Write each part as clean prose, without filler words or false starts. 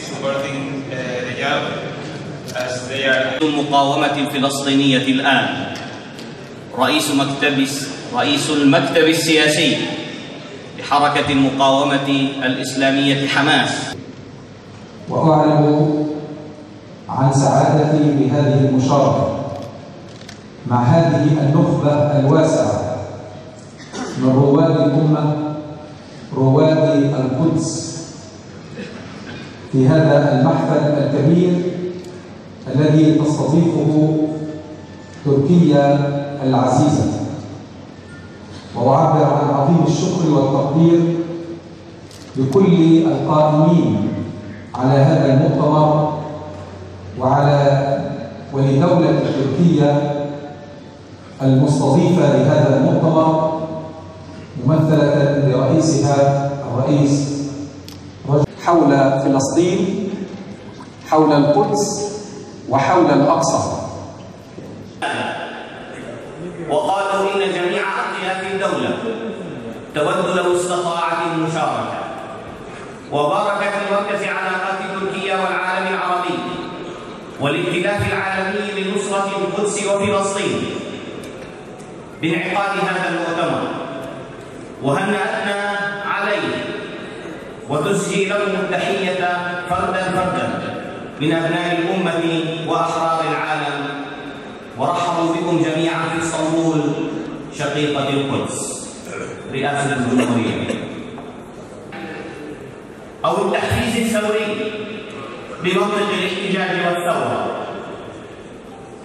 supporting the job as they are. المقاومة الفلسطينية الآن رئيس المكتب السياسي لحركة المقاومة الإسلامية حماس. وأعلن عن سعادتي بهذه المشاركة مع هذه النخبة الواسعة من رواد الأمة، رواد القدس، في هذا المحفل الكبير الذي تستضيفه تركيا العزيزة. وأعبر عن عظيم الشكر والتقدير لكل القائمين على هذا المؤتمر ولدولة تركيا المستضيفة لهذا المؤتمر ممثلة برئيسها الرئيس حول فلسطين، حول القدس، وحول الأقصى. وقالوا إن جميع أطياف الدولة تود لو استطاعت المشاركة. وبارك في مركز علاقات تركيا والعالم العربي والائتلاف العالمي لنصرة القدس وفلسطين بانعقاد هذا المؤتمر، وهنأتنا عليه وتزجي لهم التحية فردا فردا من أبناء الأمة وأحرار العالم. ورحبوا بكم جميعا في اسطنبول شقيقة القدس رئاسة الجمهورية، أو التحفيز الثوري بمنطق الاحتجاج والثورة.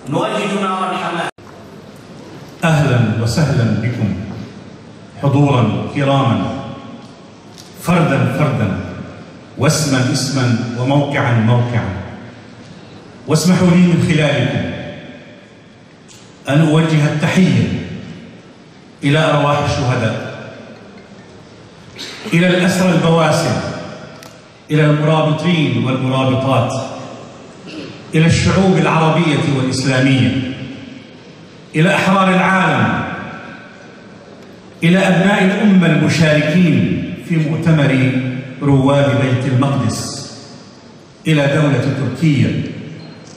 نؤجج نار الحماس. أهلا وسهلا بكم حضورا كراما، فردا فردا، واسما اسما، وموقعا موقعا. واسمحوا لي من خلالكم أن أوجه التحية إلى أرواح الشهداء، إلى الأسرى البواسل، إلى المرابطين والمرابطات، إلى الشعوب العربية والإسلامية، إلى أحرار العالم، إلى أبناء الأمة المشاركين في مؤتمر رواد بيت المقدس، إلى دولة تركيا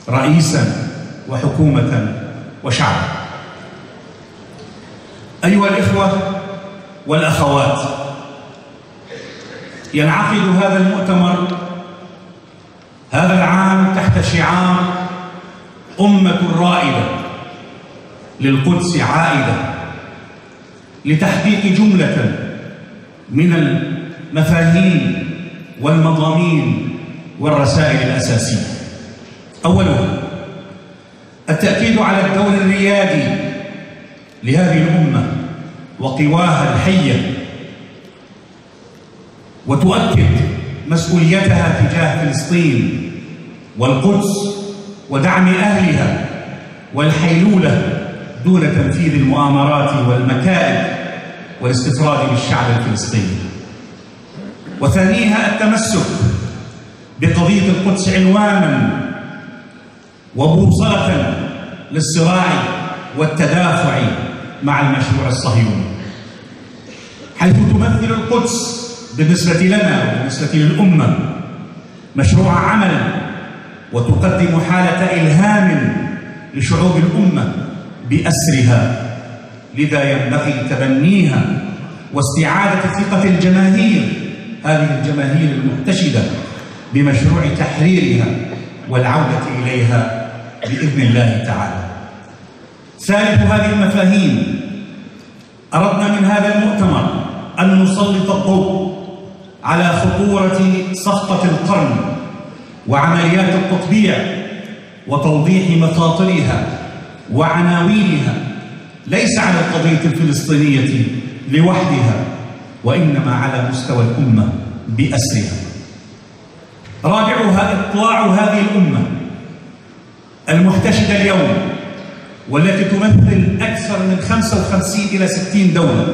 رئيسا وحكومة وشعبا. أيها الإخوة والأخوات، ينعقد هذا المؤتمر هذا العام تحت شعار أمة رائدة للقدس عائدة، لتحقيق جملة من المفاهيم والمضامين والرسائل الأساسية. أولها التأكيد على الدور الريادي لهذه الأمة وقواها الحية، وتؤكد مسؤوليتها تجاه فلسطين والقدس ودعم أهلها والحيلولة دون تنفيذ المؤامرات والمكائد والاستفراد بالشعب الفلسطيني. وثانيها التمسك بقضية القدس عنوانا وبوصلة للصراع والتدافع مع المشروع الصهيوني، حيث تمثل القدس بالنسبة لنا وبالنسبة للأمة مشروع عمل، وتقدم حالة إلهام لشعوب الأمة بأسرها. لذا ينبغي تبنيها واستعادة ثقة الجماهير، هذه الجماهير المحتشدة، بمشروع تحريرها والعودة إليها بإذن الله تعالى. ثالث هذه المفاهيم، أردنا من هذا المؤتمر أن نسلط الضوء على خطورة صفقة القرن وعمليات التطبيع وتوضيح مخاطرها وعناوينها، ليس على القضية الفلسطينية لوحدها، وإنما على مستوى الأمة بأسرها. رابعها إطلاع هذه الأمة المحتشدة اليوم، والتي تمثل أكثر من 55 إلى 60 دولة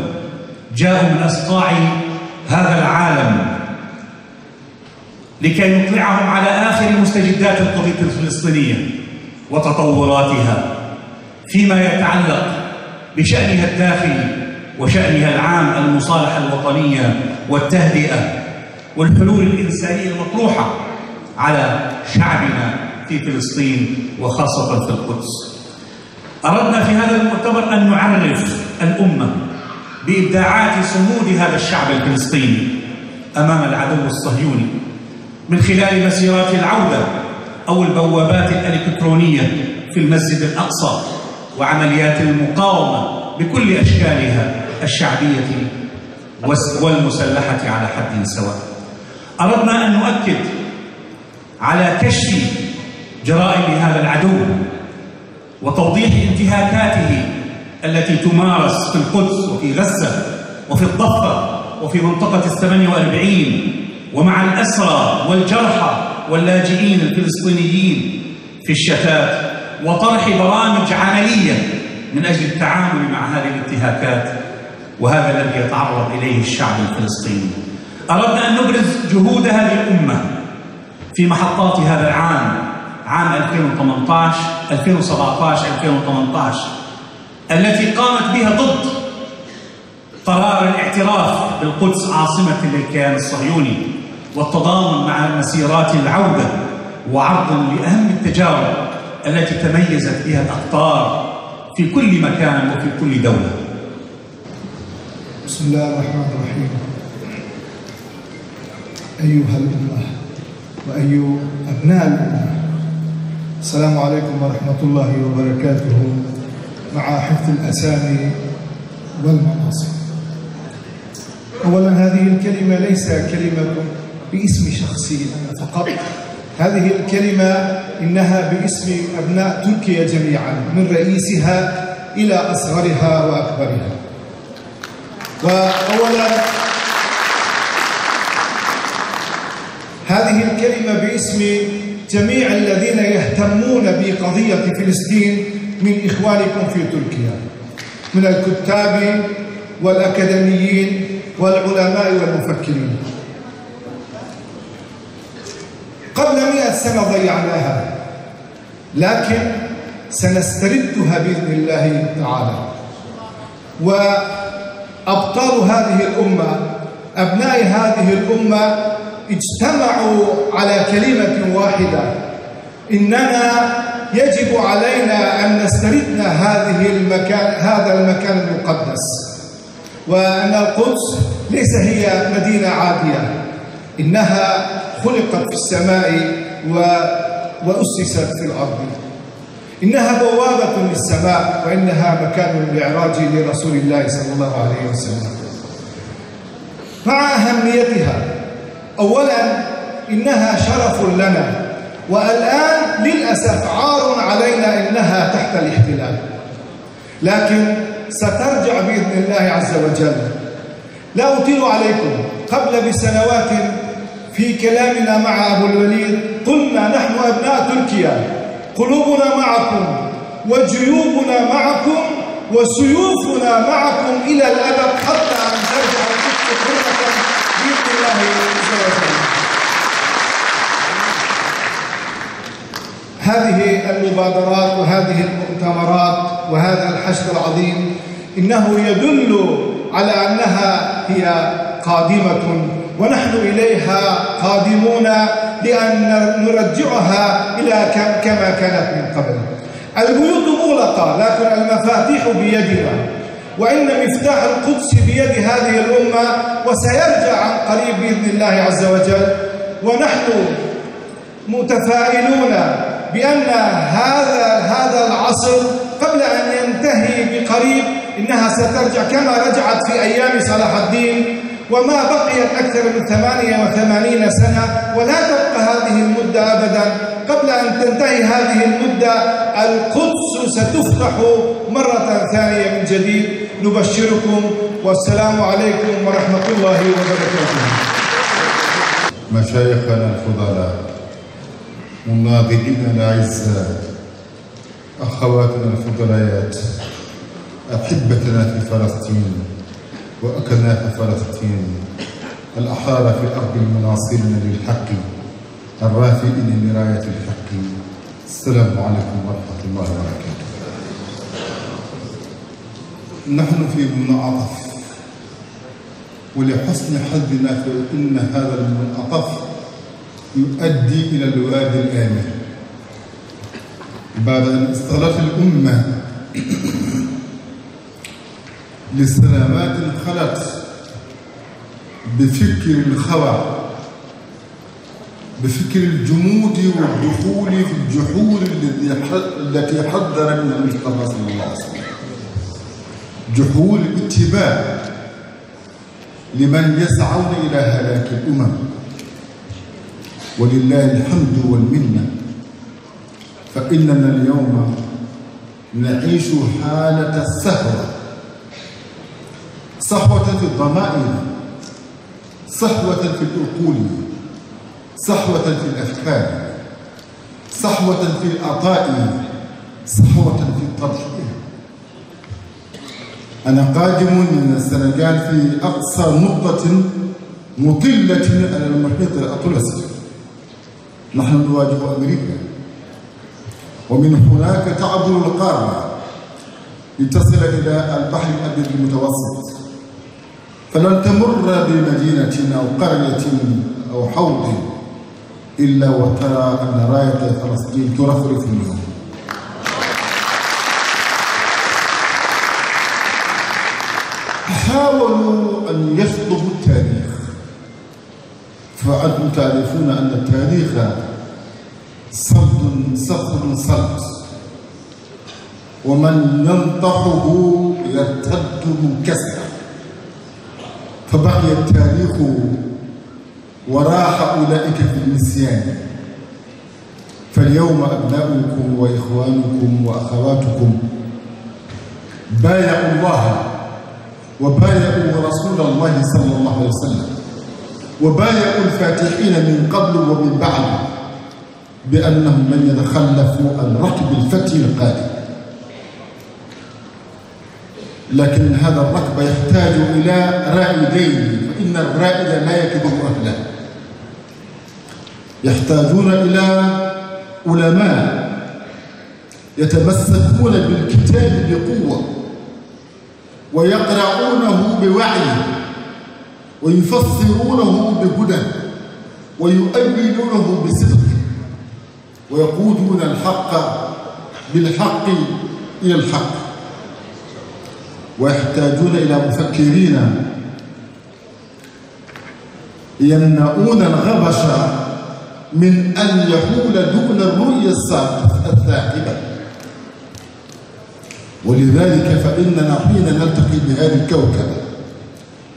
جاءوا من أصقاع هذا العالم، لكي نطلعهم على آخر مستجدات القضية الفلسطينية وتطوراتها فيما يتعلق بشأنها الداخلي وشأنها العام، المصالحة الوطنية والتهدئة والحلول الإنسانية المطروحة على شعبنا في فلسطين وخاصة في القدس. أردنا في هذا المؤتمر أن نعرف الأمة بإبداعات صمود هذا الشعب الفلسطيني أمام العدو الصهيوني من خلال مسيرات العودة أو البوابات الإلكترونية في المسجد الأقصى وعمليات المقاومة بكل أشكالها الشعبية والمسلحة على حد سواء. أردنا أن نؤكد على كشف جرائم هذا العدو وتوضيح انتهاكاته التي تمارس في القدس وفي غزة وفي الضفة وفي منطقة 48 ومع الأسرى والجرحى واللاجئين الفلسطينيين في الشتات، وطرح برامج عملية من أجل التعامل مع هذه الانتهاكات وهذا الذي يتعرض إليه الشعب الفلسطيني. أردنا أن نبرز جهود هذه الأمة في محطات هذا العام، عام 2018 2017 2018 التي قامت بها ضد قرار الاعتراف بالقدس عاصمة للكيان الصهيوني والتضامن مع مسيرات العودة وعرض لأهم التجارب التي تميزت بها الأقطار في كل مكان وفي كل دولة. بسم الله الرحمن الرحيم. أيها الأمة وأيها أبناء الأمة، السلام عليكم ورحمة الله وبركاته، مع حفظ الأسامي والمناصب. أولا، هذه الكلمة ليس كلمة باسم شخصي أنا فقط، هذه الكلمة إنها باسم أبناء تركيا جميعا من رئيسها إلى أصغرها وأكبرها. وأولا هذه الكلمة باسم جميع الذين يهتمون بقضية فلسطين من إخوانكم في تركيا، من الكتاب والأكاديميين والعلماء والمفكرين. قبل 100 سنة ضيعناها، لكن سنستردها بإذن الله تعالى. وأبطال هذه الأمة، أبناء هذه الأمة، اجتمعوا على كلمة واحدة: إننا يجب علينا أن نسترد هذا المكان المقدس، وأن القدس ليس هي مدينة عادية، إنها خلقت في السماء وأسست في الأرض، إنها بوابة للسماء، وإنها مكان المعراج لرسول الله صلى الله عليه وسلم. مع أهميتها، أولا إنها شرف لنا، والآن للأسف عار علينا إنها تحت الاحتلال، لكن سترجع بإذن الله عز وجل. لا أطيل عليكم، قبل بسنوات في كلامنا مع أبو الوليد قلنا: نحن أبناء تركيا، قلوبنا معكم وجيوبنا معكم وسيوفنا معكم إلى الأبد، حتى أن ترجع القدس حرة بإذن الله عز وجل. هذه المبادرات وهذه المؤتمرات وهذا الحشد العظيم إنه يدل على أنها هي قادمة، ونحن إليها قادمون لأن نرجعها إلى كما كانت من قبل. البيوت مغلقة، لكن المفاتيح بيدنا، وإن مفتاح القدس بيد هذه الأمة، وسيرجع عن قريب بإذن الله عز وجل. ونحن متفائلون بأن هذا العصر قبل أن ينتهي بقريب إنها سترجع كما رجعت في أيام صلاح الدين، وما بقيت أكثر من 88 سنة، ولا تبقى هذه المدة أبدا. قبل أن تنتهي هذه المدة القدس ستفتح مرة ثانية من جديد. نبشركم، والسلام عليكم ورحمة الله وبركاته. مشايخنا الفضلاء، مناضلينا الأعزاء، أخواتنا الفضليات، أحبتنا في فلسطين وأكناف فلسطين، الأحرار في الأرض المناصرين للحق، الرافئين لراية الحق. السلام عليكم ورحمة الله وبركاته. نحن في منعطف، ولحسن حظنا فإن هذا المنعطف يؤدي إلى الوادي الآمن. بعد أن استغلت الأمة لسلامات خلت بفكر الخوى، بفكر الجمود والدخول في الجحور التي حذر منها المصطفى صلى الله عليه وسلم، جحور الاتباع لمن يسعون إلى هلاك الأمم. ولله الحمد والمنة، فإننا اليوم نعيش حالة السهوة، صحوة في الضمائر، صحوة في العقول، صحوة في الأفكار، صحوة في العطاء، صحوة في التضحية. أنا قادم من السنغال في أقصى نقطة مطلة على المحيط الأطلسي، نحن نواجه أمريكا، ومن هناك تعبر القارة لتصل إلى البحر الأبيض المتوسط، فلن تمر بمدينة أو قرية أو حوض إلا وترى أن راية فلسطين ترفرف اليوم. حاولوا أن يسلبوا التاريخ، فأنتم تعرفون أن التاريخ صلد صخر صلد، ومن ينطحه يرتد منكسرا، فبقي التاريخ وراح أولئك في النسيان. فاليوم أبناؤكم وإخوانكم وأخواتكم بايعوا الله وبايعوا رسول الله صلى الله عليه وسلم، وبايعوا الفاتحين من قبل ومن بعد بأنهم من يتخلفوا عن ركب الفتح القادم. لكن هذا الركب يحتاج إلى رائدين، فإن الرائد لا يكذب أهله. يحتاجون إلى علماء يتمسكون بالكتاب بقوة ويقرؤونه بوعي ويفسرونه بهدى ويؤولونه بصدق ويقودون الحق بالحق إلى الحق. ويحتاجون إلى مفكرين يمنعون الغبش من أن يحول دون الرؤية الثاقبة. ولذلك فإننا حين نلتقي بهذا الكوكب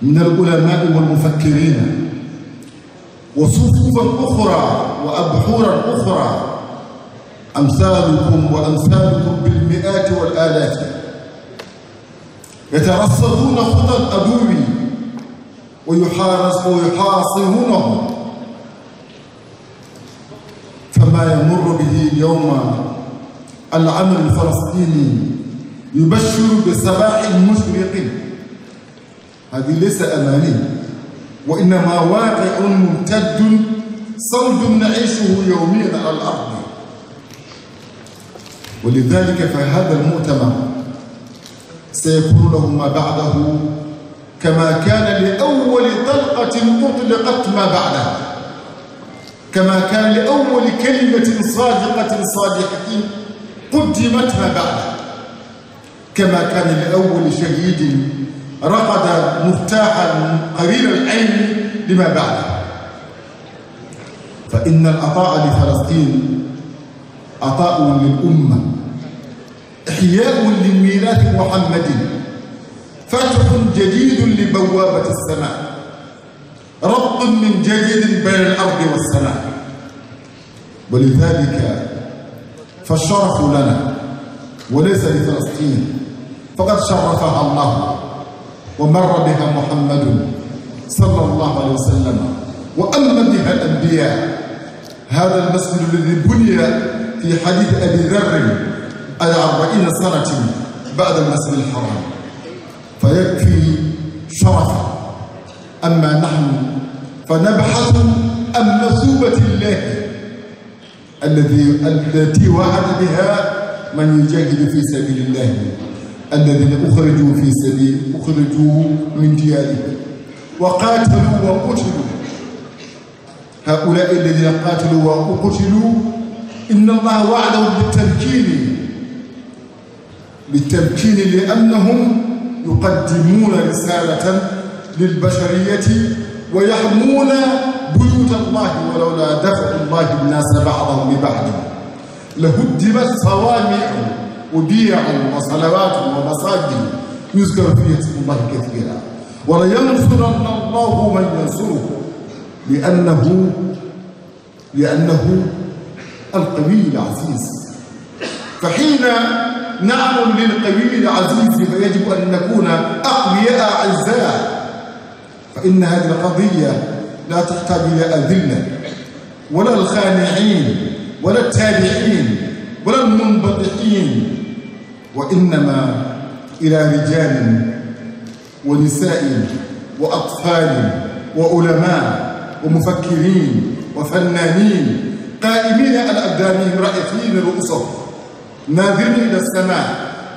من العلماء والمفكرين وصفوفا أخرى وأبحورا أخرى أمثالكم وأمثالكم بالمئات والآلاف يترصدون خطى العدو ويحاصرونه، فما يمر به اليوم العمل الفلسطيني يبشر بصباح مشرق. هذه ليس أماني، وإنما واقع ممتد صلب نعيشه يوميا على الأرض. ولذلك فهذا المؤتمر سيكون له ما بعده كما كان لأول طلقة أطلقت ما بعدها، كما كان لأول كلمة صادقة قدمت ما بعدها، كما كان لأول شهيد رقد مرتاحا قرير العين لما بعده. فإن العطاء لفلسطين عطاء للأمة، إحياء لميراث محمد، فتح جديد لبوابة السماء، ربط من جديد بين الأرض والسماء. ولذلك فالشرف لنا وليس لفلسطين، فقد شرفها الله ومر بها محمد صلى الله عليه وسلم وأمن بها الأنبياء. هذا المسجد الذي بني في حديث أبي ذر على 40 سنة بعد المسجد الحرام، فيكفي شرفا. أما نحن فنبحث عن مثوبة الله التي وعد بها من يجاهد في سبيل الله، الذين أخرجوا من ديارهم وقاتلوا وقتلوا هؤلاء الذين قاتلوا وقتلوا إن الله وعدهم بالتمكين لأنهم يقدمون رسالة للبشرية ويحمون بيوت الله، ولولا دفع الله الناس بعضهم ببعض لهدمت صوامع وبيع وصلوات ومساجد يذكر فيها اسم الله كثيرا، ولينصرن الله من ينصره لأنه القوي العزيز. فحين نعمل للقوي العزيز فيجب أن نكون أقوياء أعزاء، فإن هذه القضية لا تحتاج إلى أذلة ولا الخانعين ولا التابعين ولا المنبطحين، وإنما إلى رجال ونساء وأطفال وعلماء ومفكرين وفنانين قائمين على أقدامهم رائفين رؤوسهم ناظرين إلى السماء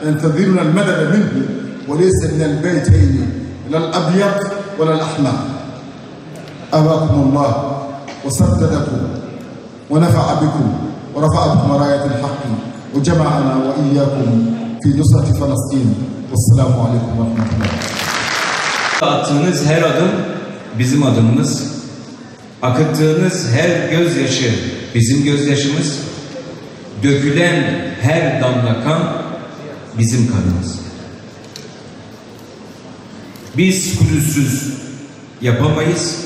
ينتظرون المدد منه وليس من البيتين لا الأبيض ولا الأحمر. أباكم الله وسددكم ونفع بكم ورفع بكم راية الحق وجمعنا وإياكم في نصرة فلسطين. والسلام عليكم ورحمة الله. Attığınız her adım bizim adımımız. Akıttığınız her gözyaşı bizim gözyaşımız. Dökülen her damla kan bizim kanımız. Biz Kudüs'süz yapamayız.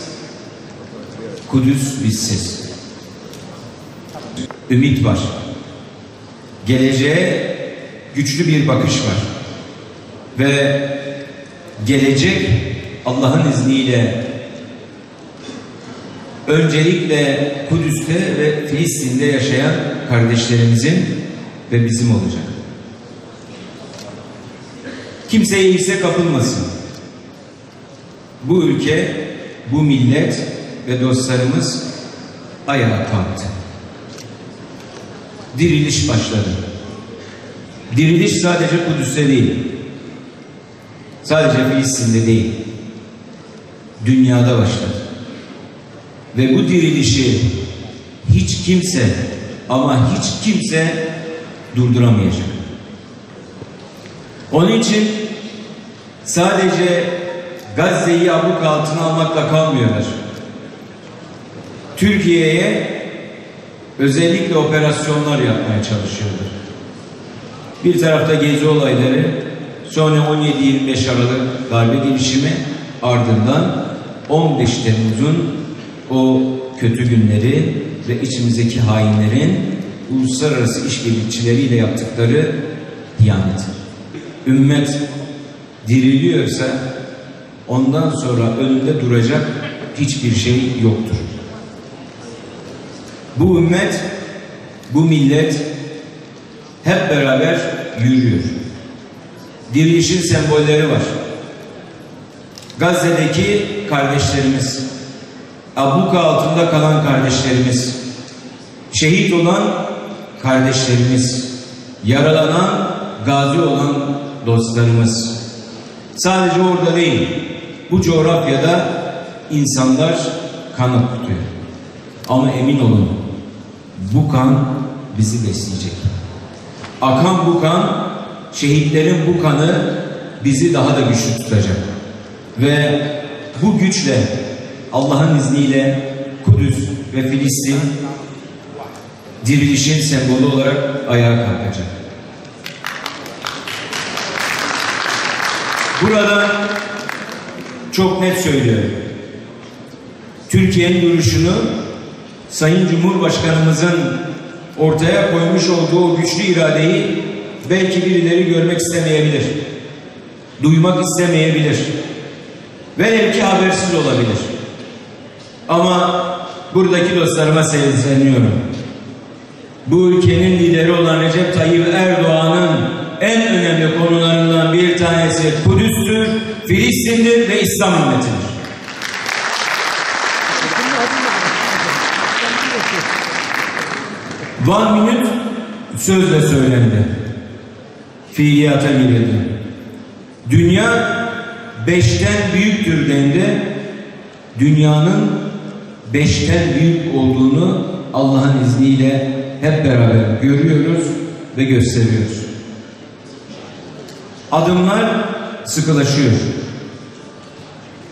Kudüs bizsiz. Ümit var. Geleceğe güçlü bir bakış var. Ve gelecek Allah'ın izniyle öncelikle Kudüs'te ve Filistin'de yaşayan kardeşlerimizin ve bizim olacak. Kimse ise kapılmasın. Bu ülke, bu millet ve dostlarımız ayağa kalktı. Diriliş başladı. Diriliş sadece Kudüs'te değil. Sadece Filistin'de değil. Dünyada başladı. Ve bu dirilişi hiç kimse ama hiç kimse durduramayacak. Onun için sadece Gazze'yi abluk altına almakla kalmıyorlar. Türkiye'ye özellikle operasyonlar yapmaya çalışıyorlar. Bir tarafta gezi olayları, sonra 17-25 Aralık darbe girişimi, ardından 15 Temmuz'un o kötü günleri ve içimizdeki hainlerin uluslararası işbirlikçileriyle yaptıkları ihanet. Ümmet diriliyorsa ondan sonra önünde duracak hiçbir şey yoktur. Bu ümmet, bu millet hep beraber yürüyor. Dirilişin sembolleri var. Gazze'deki kardeşlerimiz, abluk altında kalan kardeşlerimiz, şehit olan kardeşlerimiz, yaralanan, gazi olan dostlarımız. Sadece orada değil, bu coğrafyada insanlar kan akıtıyor. Ama emin olun, bu kan bizi besleyecek. Akan bu kan, şehitlerin bu kanı bizi daha da güçlü tutacak. Ve bu güçle Allah'ın izniyle Kudüs ve Filistin dirilişin sembolü olarak ayağa kalkacak. Burada çok net söylüyorum. Türkiye'nin duruşunu Sayın Cumhurbaşkanımızın ortaya koymuş olduğu o güçlü iradeyi belki birileri görmek istemeyebilir. Duymak istemeyebilir. Velev ki habersiz olabilir. Ama buradaki dostlarıma sesleniyorum. Bu ülkenin lideri olan Recep Tayyip Erdoğan'ın en önemli konularından bir tanesi Kudüs'tür, Filistin'dir ve İslam ümmetidir. One minute sözle söylendi. Fiiliyata girildi. Dünya 5'ten büyüktür dendi. Dünyanın 5'ten büyük olduğunu Allah'ın izniyle hep beraber görüyoruz ve gösteriyoruz. Adımlar sıkılaşıyor.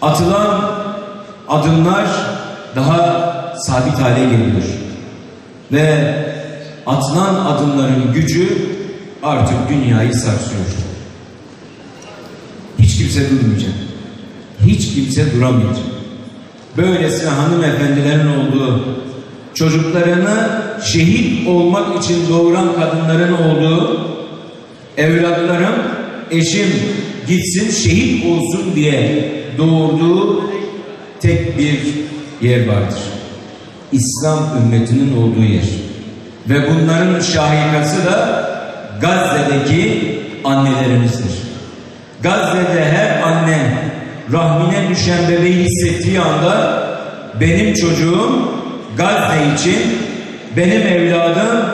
Atılan adımlar daha sabit hale geliyor. Ve atılan adımların gücü artık dünyayı sarsıyor. Hiç kimse durmayacak. Hiç kimse duramayacak. Böylesine hanımefendilerin olduğu, çocuklarını şehit olmak için doğuran kadınların olduğu, evlatlarım, eşim gitsin şehit olsun diye doğurduğu tek bir yer vardır. İslam ümmetinin olduğu yer. Ve bunların şahikası da Gazze'deki annelerimizdir. Gazze'de her anne rahmine düşen bebeği hissettiği anda benim çocuğum Gazze için, benim evladım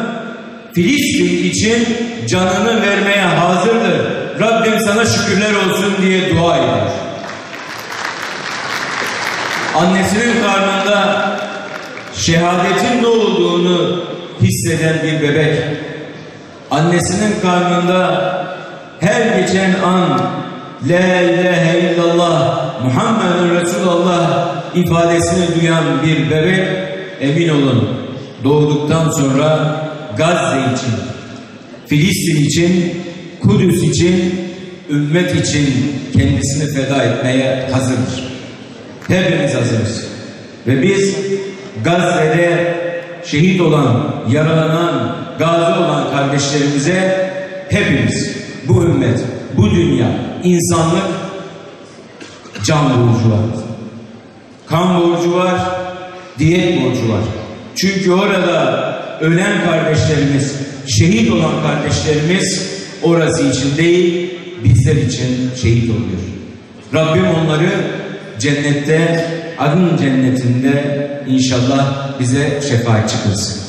Filistin için canını vermeye hazırdır. Rabbim sana şükürler olsun diye dua ediyor. Annesinin karnında şehadetin ne olduğunu hisseden bir bebek, annesinin karnında her geçen an La ilahe illallah Muhammedun Resulullah ifadesini duyan bir bebek, emin olun doğduktan sonra Gazze için, Filistin için, Kudüs için, ümmet için kendisini feda etmeye hazırdır. Hepimiz hazırız. Ve biz Gazze'de şehit olan, yaralanan, gazi olan kardeşlerimize hepimiz, bu ümmet, bu dünya, insanlık can borcu var. Kan borcu var, diyet borcu var. Çünkü orada ölen kardeşlerimiz, şehit olan kardeşlerimiz orası için değil, bizler için şehit oluyor. Rabbim onları cennette, adın cennetinde inşallah bize şefaatçi kılsın.